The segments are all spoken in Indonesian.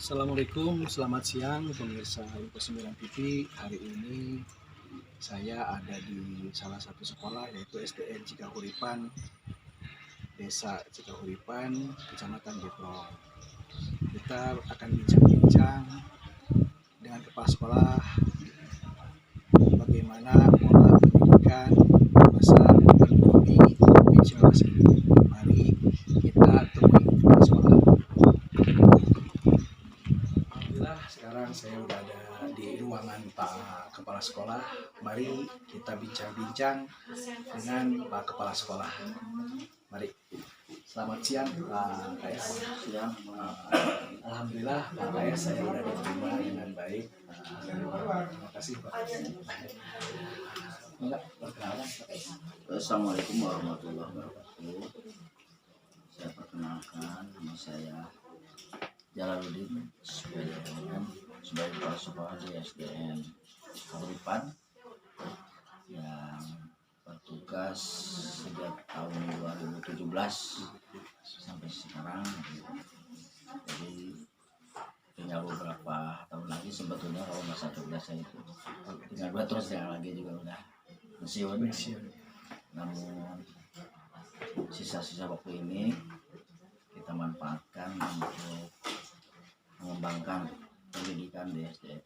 Assalamualaikum, selamat siang pemirsa Info 9 TV. Hari ini saya ada di salah satu sekolah yaitu SDN Cikahuripan, Desa Cikahuripan, Kecamatan Jeprong. Kita akan bincang-bincang dengan kepala sekolah bagaimana pola pendidikan masa pandemi COVID-19 ini. Mari kita temui kepala sekolah. Alhamdulillah sekarang saya udah ada di ruangan Pak Kepala Sekolah. Mari kita bincang-bincang dengan Pak Kepala Sekolah. Mari. Selamat siang Pak KS. Siang. Alhamdulillah Pak KS saya udah diterima dengan baik. Terima kasih Pak. Enggak, perkenalan Pak KS. Assalamualaikum warahmatullahi wabarakatuh. Saya perkenalkan, nama saya Jalaluddin SPDM sebagai kepala sekolah di SDN Cikahuripan yang bertugas sejak tahun 2017 sampai sekarang. Jadi tinggal beberapa tahun lagi sebetulnya kalau masa tugas saya itu tinggal 2 tahun setengah lagi juga udah pensiun. Namun sisa-sisa waktu ini kita manfaatkan untuk mengembangkan pendidikan di SDN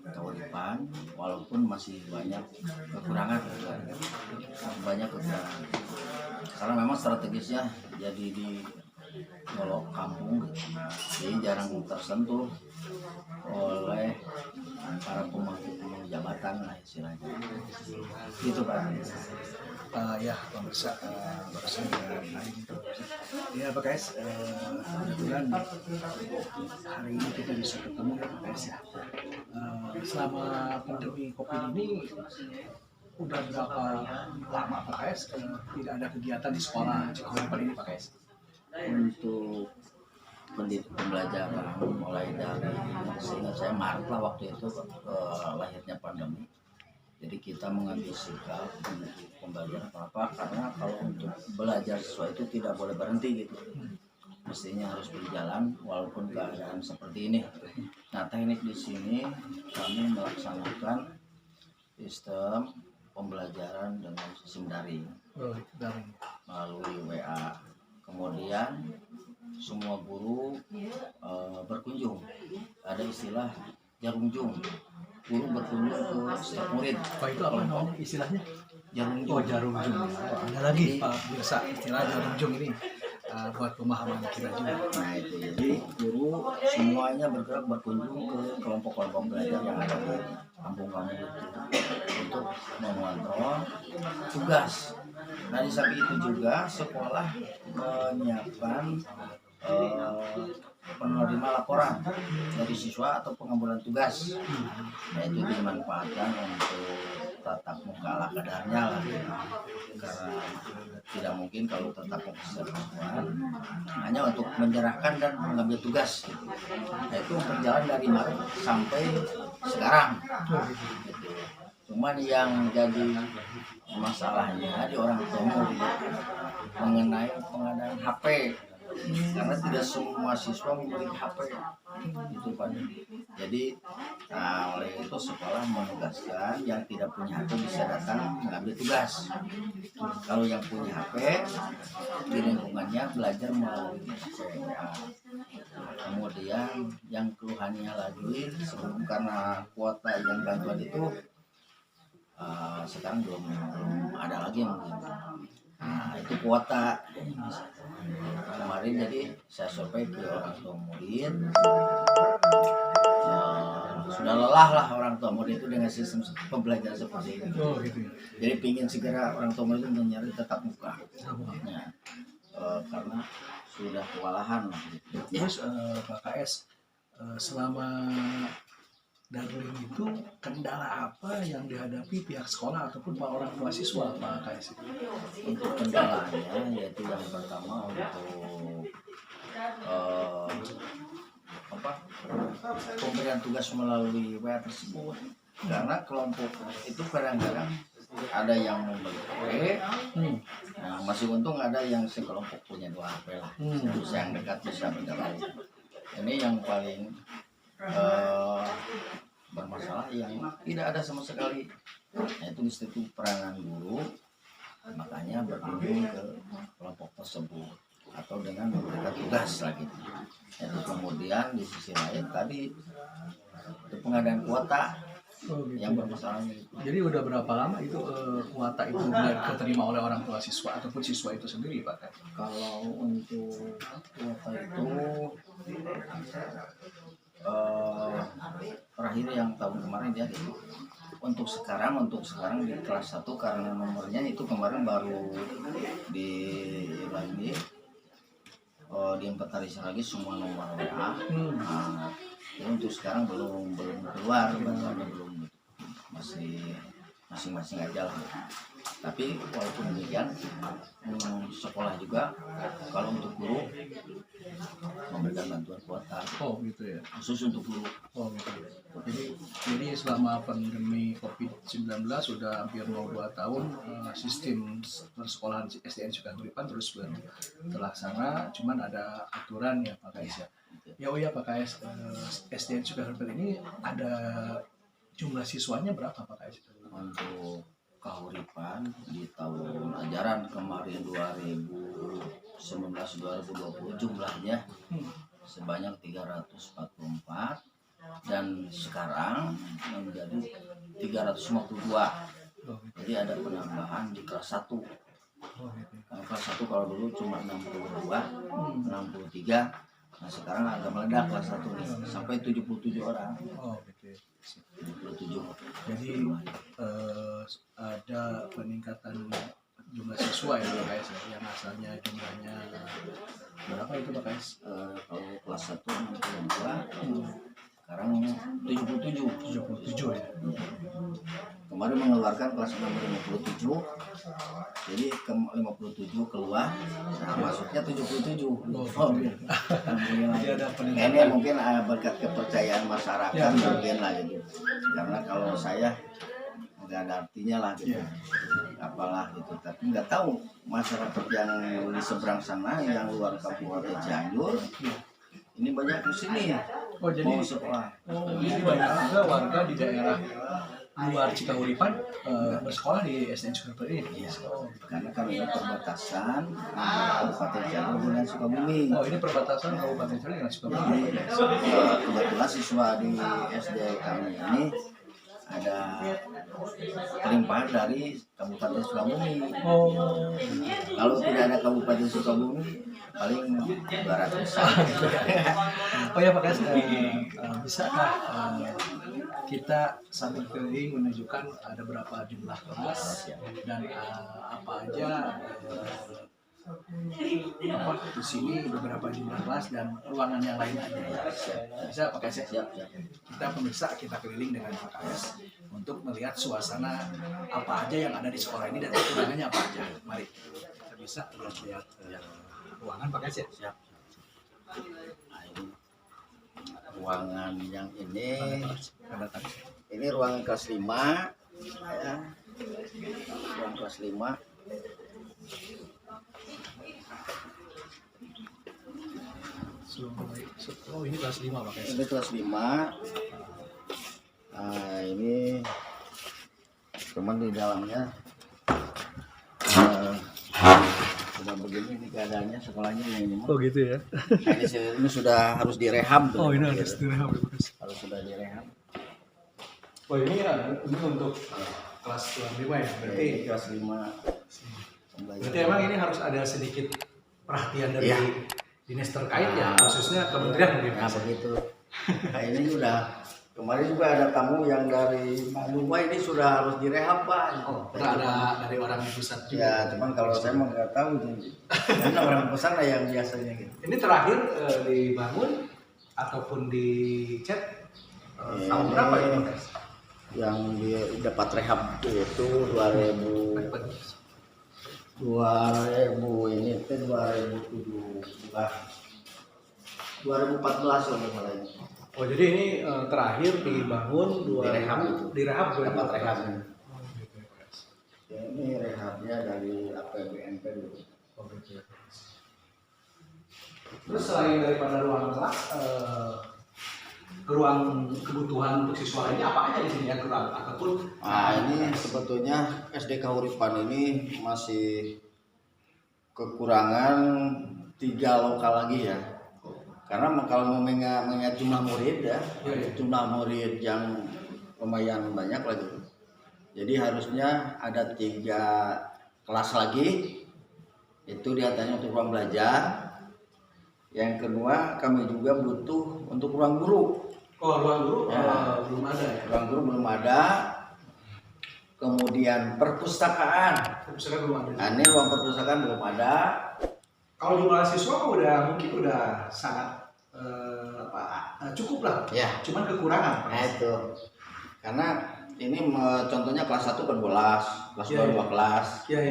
Cikahuripan, walaupun masih banyak kekurangan karena memang strategisnya jadi di kalau kampung, jadi jarang tersentuh oleh para pemangku jabatan lah istilahnya. Gitu Pak. Ya pemirsa, barusan ya Pak KS, kebetulan hari ini kita bisa ketemu ya Pak KS ya. Selama pandemi COVID ini udah berapa lama Pak KS tidak ada kegiatan di sekolah Cikahuripan ini Pak KS? Untuk pembelajaran mulai dari seingat saya Maret lah waktu itu lahirnya pandemi. Jadi kita mengambil sikap untuk pembelajaran apa karena kalau untuk belajar siswa itu tidak boleh berhenti gitu. Mestinya harus berjalan walaupun keadaan seperti ini. Nah, teknik di sini kami melaksanakan sistem pembelajaran dengan sistem daring melalui WA. Kemudian semua guru berkunjung. Ada istilah jarungjung. Guru berkunjung ke setiap murid. Pak itu apa namanya istilahnya? Jarungjung. Oh, jarungjung. Ada lagi Pak biasa istilah jarungjung ini buat pemahaman kita juga. Nah itu jadi guru semuanya bergerak berkunjung ke kelompok-kelompok belajar yang ada di kampung-kampung itu untuk mengontrol tugas. Nah di samping itu juga sekolah menyiapkan penerima laporan dari siswa atau pengambilan tugas. Nah itu dimanfaatkan untuk tatap muka ala kadarnya lah, karena tidak mungkin kalau tatap muka secara hanya untuk menyerahkan dan mengambil tugas. Nah itu berjalan dari Maret sampai sekarang. Gitu. Cuman yang jadi masalahnya di orang tua murid mengenai pengadaan HP, karena tidak semua siswa memiliki HP itu Pak. Jadi oleh itu sekolah menugaskan yang tidak punya HP bisa datang mengambil tugas. Kalau yang punya HP di lingkungannya belajar melalui HP. Kemudian yang keluhannya lagi sebelum karena kuota yang bantuan itu sekarang belum ada lagi mungkin. Nah itu kuota kemarin, jadi saya survei ke orang tua murid, sudah lelah lah orang tua murid itu dengan sistem pembelajaran seperti ini. Oh gitu. Jadi pingin segera orang tua murid itu mencari tatap muka. Nah, karena sudah kewalahan lah. Gitu. Terus Pak KS, selama daring itu kendala apa yang dihadapi pihak sekolah ataupun Pak orang tua siswa Pak KS? Untuk kendalanya yaitu yang pertama untuk pemberian tugas melalui WA tersebut, karena kelompok itu kadang-kadang ada yang membeli HP. Nah, masih untung ada yang sekelompok punya 2 HP lah. Terus yang dekat bisa berjalan. Ini yang paling bermasalah yang tidak ada sama sekali, yaitu di situ peranan guru, makanya berkunjung ke kelompok tersebut atau dengan memberikan tugas lagi. Itu kemudian di sisi lain tadi itu pengadaan kuota yang bermasalah itu. Jadi udah berapa lama itu kuota itu diterima oleh orang tua siswa ataupun siswa itu sendiri Pak? Kalau untuk kuota itu terakhir yang tahun kemarin dia gitu. Untuk sekarang di kelas 1 karena nomornya itu kemarin baru di lagi diinventarisir lagi semua nomor WA. Nah, untuk sekarang belum keluar bantuannya, belum gitu. Masih masing-masing aja lah. Tapi walaupun demikian sekolah juga kalau untuk guru memberikan bantuan kuota. Oh gitu ya. Khusus untuk guru. Oh gitu. Jadi selama pandemi COVID-19 sudah hampir mau 2 tahun sistem persekolahan SDN Sukahuripan terus terlaksana, cuman ada aturan ya Pak Kais ya. Ya oh ya Pak Kais, SDN Sukahuripan ini ada jumlah siswanya berapa Pak Kais? Untuk Kahuripan di tahun ajaran kemarin 2019-2020 jumlahnya sebanyak 344 dan sekarang menjadi 352. Jadi ada penambahan di kelas 1. Kelas 1 kalau dulu cuma 62, 63. Nah sekarang agak meledak kelas 1 nih sampai 77 orang. Oh gitu. 77. Jadi ada peningkatan jumlah siswa ya Pak Kais, yang asalnya jumlahnya berapa itu Pak Kais? Kalau kelas 1 62, sekarang 77 ya. Kemarin mengeluarkan kelas nomor 57, jadi ke 57 keluar, nah masuknya 77. Jadi ada peningkatan. Ini mungkin berkat kepercayaan masyarakat mungkin lah gitu. Karena kalau saya nggak ada artinya lah gitu. Apalah gitu, tapi nggak tahu masyarakat yang di seberang sana yang luar Kabupaten Cianjur ini banyak di sini Oh jadi mau sekolah. Oh jadi banyak juga warga di daerah luar Cikahuripan bersekolah di SDN Sukahuripan ini. Iya. Karena kan ini perbatasan Kabupaten Cianjur dengan Sukabumi. Oh ini perbatasan Kabupaten Cianjur dengan Sukabumi. Kebetulan siswa di SD kami ini ada pelimpahan dari Kabupaten Sukabumi. Oh. Kalau tidak ada Kabupaten Sukabumi paling 200. Oh ya Pak Kais, bisakah kita sambil keliling menunjukkan ada berapa jumlah kelas dan apa aja di sini beberapa jumlah kelas dan ruangan yang lain aja. Bisa Pak Kais ya? Kita pemirsa kita keliling dengan Pak Kais untuk melihat suasana apa aja yang ada di sekolah ini dan kekurangannya apa aja. Mari kita bisa lihat ruangan Pak Kais ya. Siap. Nah, ruangan yang ini ruangan kelas 5 ya. Ruang kelas 5. Oh ini kelas 5 Pak Kais. Ini kelas 5. Nah ini cuman di dalamnya sudah begini ini keadaannya sekolahnya yang ini. Oh gitu ya. Nah, ini sudah harus direhab. Oh ini harus direhab. Harus sudah direhab. Oh ini untuk kelas 5 ya. Berarti kelas 5. Berarti emang ini harus ada sedikit perhatian dari dinas terkait ya, khususnya kementerian mungkin. Nah begitu. Nah ini udah kemarin juga ada tamu yang dari Bandung, ini sudah harus direhab Pak. Oh, ada dari orang pusat juga. Ya, cuman kalau saya mah nggak tahu karena orang pusat lah yang biasanya gitu. Ini terakhir dibangun ataupun dicat tahun berapa ini Mas? Yang dia dapat rehab itu 2000 ini itu 2014 kalau malah ini. Oh jadi ini terakhir dibangun direhab dapat rehab. Ya, ini rehabnya dari APBNP dulu. Oh gitu. Terus selain daripada ruang kelas, ruang kebutuhan untuk siswa ini apa aja di sini yang kurang ataupun Ini sebetulnya SD Kahuripan ini masih kekurangan 3 lokal lagi ya. Karena kalau mengingat jumlah murid ya, jumlah murid yang lumayan banyak lagi. Jadi harusnya ada 3 kelas lagi. Itu diantaranya untuk ruang belajar. Yang kedua kami juga butuh untuk ruang guru. Oh, ruang guru Ya. belum ada ya? Ruang guru belum ada. Kemudian perpustakaan. Misalnya belum ada. Ini ruang perpustakaan belum ada. Kalau jumlah siswa mungkin udah sangat cukup lah. Ya. Cuman kekurangan. Nah itu. Karena ini contohnya kelas 1 kan 12, kelas 2 Iya, 2 kelas. Iya.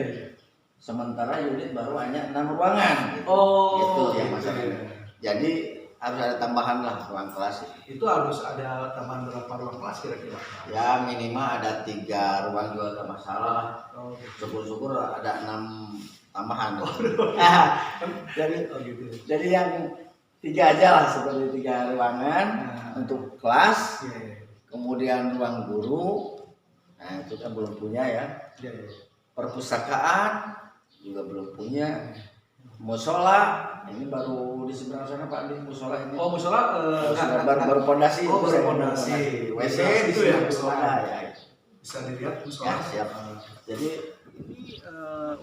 Sementara unit baru hanya 6 ruangan gitu. Oh. Itu yang Iya. masalahnya. Jadi harus ada tambahan lah ruang kelas. Itu harus ada tambahan berapa ruang kelas kira-kira? Ya minimal ada 3 ruang juga gak masalah. Oh, Syukur-syukur ada 6 tambahan. jadi gitu. Jadi yang 3 aja lah, seperti 3 ruangan untuk kelas, Iya. kemudian ruang guru. Nah itu kan belum punya ya. Iya. Perpustakaan juga belum punya. Musola ini baru di seberang sana Pak, di musola ini. Oh, musola baru pondasi. Oh, baru pondasi. WC Itu di ya, situ musola. ada ya. Bisa dilihat Ya, musola. siap. Jadi Ini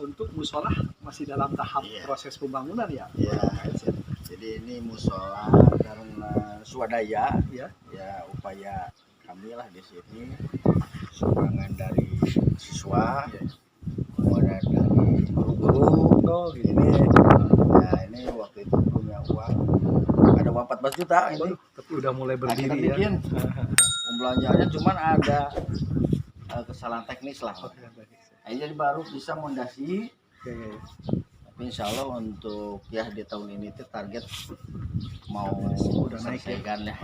untuk musola masih dalam tahap Iya. proses pembangunan ya? ya siap. Jadi ini musola karena swadaya Ya. ya, upaya kami lah di sini, sumbangan dari siswa, kemudian dari guru-guru. Oh, gitu. Ini waktu itu punya uang ada uang 14 juta ini. Tapi udah mulai Nah, kita berdiri ya. bikin pembelanjaannya cuman ada kesalahan teknis lah. Nah, jadi baru bisa mondasi. Tapi insya Allah untuk ya di tahun ini itu target mau Udah naik ya? selesaikan ya.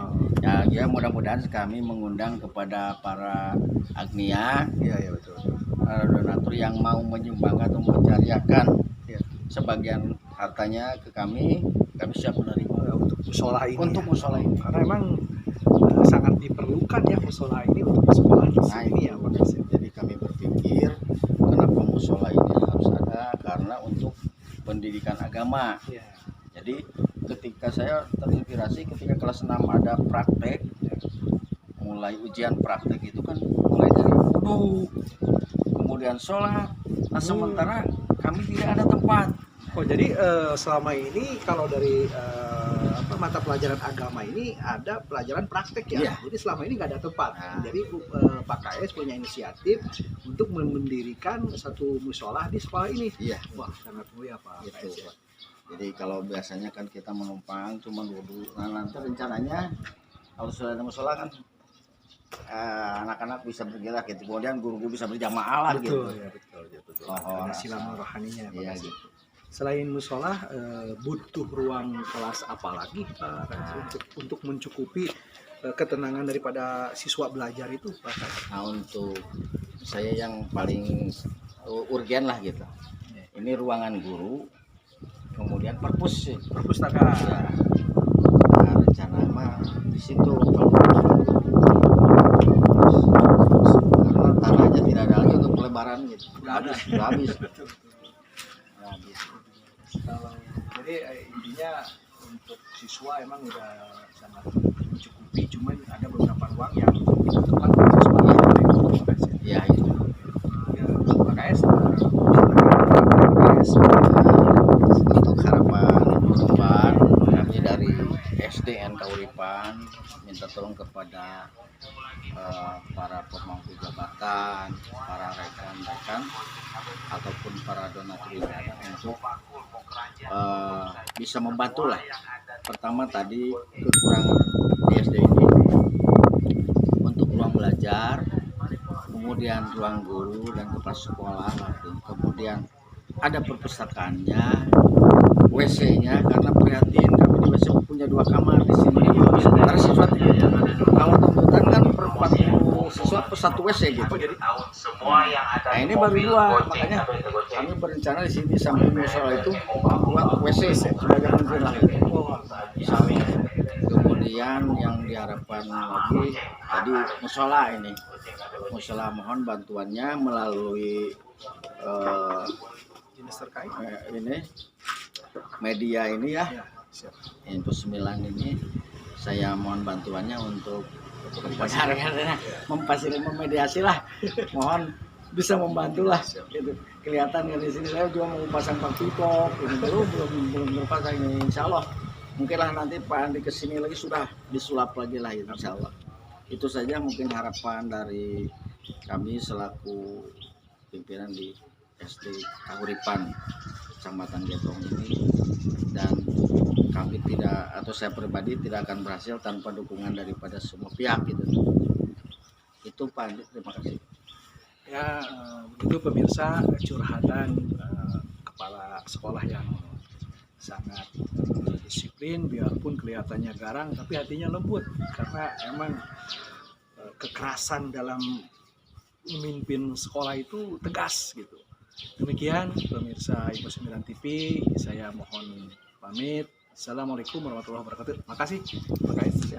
Ya mudah-mudahan kami mengundang kepada para agnia, Iya, betul. para donatur yang mau menyumbang atau mencariakan Ya. sebagian hartanya ke kami siap menerima Untuk musola ini. untuk ya. musola ini. Karena emang sangat diperlukan ya musola ini untuk sekolah di Nah, sini ya, Pak Kasih. jadi kami berpikir kenapa musola ini harus ada, karena untuk pendidikan agama. Iya. Jadi ketika saya terinspirasi ketika kelas 6 ada praktek, mulai ujian praktek itu kan mulai dari wudu, kemudian sholat. Nah sementara kami tidak ada tempat. Oh, jadi selama ini kalau dari mata pelajaran agama ini ada pelajaran praktek ya. Iya. Jadi selama ini nggak ada tempat. Nah. Jadi Pak KS punya inisiatif untuk mendirikan satu musola di sekolah ini. Iya. Wah, sangat mulia Pak Gitu, KS ya. Pak. Jadi kalau biasanya kan kita menumpang cuma wudu. Nah nanti rencananya kalau sudah ada musola kan anak-anak bisa bergerak gitu. Kemudian guru-guru bisa berjamaah lah gitu. Betul, ya betul. Oh, Ada silam rohaninya Pak Iya KS. gitu. Selain musola, butuh ruang kelas apa lagi Pak KS untuk mencukupi ketenangan daripada siswa belajar itu Pak KS? Nah untuk saya yang paling urgen lah gitu. Ini ruangan guru, kemudian perpus sih. Perpustakaan. Ya. Nah, rencana mah di situ karena tanahnya tidak ada lagi untuk pelebaran gitu. Udah habis. Kalau jadi intinya untuk siswa emang udah sangat mencukupi, cuman ada beberapa ruang yang dibutuhkan untuk siswa yang lain. Ya itu. Ya, Pak KS, KS Untuk harapan depan kami dari SDN Kahuripan minta tolong kepada para pemangku jabatan, para rekan-rekan ataupun para donatur untuk bisa membantu lah. Pertama tadi kekurangan di SD ini untuk ruang belajar, kemudian ruang guru dan kepala sekolah, kemudian ada perpustakaannya, WC-nya, karena prihatin kami di WC punya 2 kamar di sini. Sementara siswa kalau tuntutan kan per 40 siswa per satu WC gitu. jadi Nah ini baru 2, makanya kami berencana di sini samping musola itu buat WC sebagai pengguna. Kemudian yang diharapkan lagi tadi musola ini, musola mohon bantuannya melalui Dinas terkait. ini media ini ya, Ya, siap. Info 9 ini saya mohon bantuannya untuk memediasi lah, mohon bisa membantu lah gitu. Kelihatan dari sini saya juga mau pasang pakipok, belum terpasang ini, insya Allah mungkin lah nanti Pak Andi kesini lagi sudah disulap lagi lah itu, insya Allah. Itu saja mungkin harapan dari kami selaku pimpinan di SD Kahuripan Kecamatan Getong ini, dan kami tidak, atau saya pribadi tidak akan berhasil tanpa dukungan daripada semua pihak gitu. Itu Pak Andi, terima kasih. Ya, begitu pemirsa curhatan kepala sekolah yang sangat disiplin, biarpun kelihatannya garang tapi hatinya lembut, karena emang kekerasan dalam memimpin sekolah itu tegas gitu. Demikian pemirsa Info 9 TV, saya mohon pamit. Assalamualaikum warahmatullahi wabarakatuh. Makasih. Terima kasih.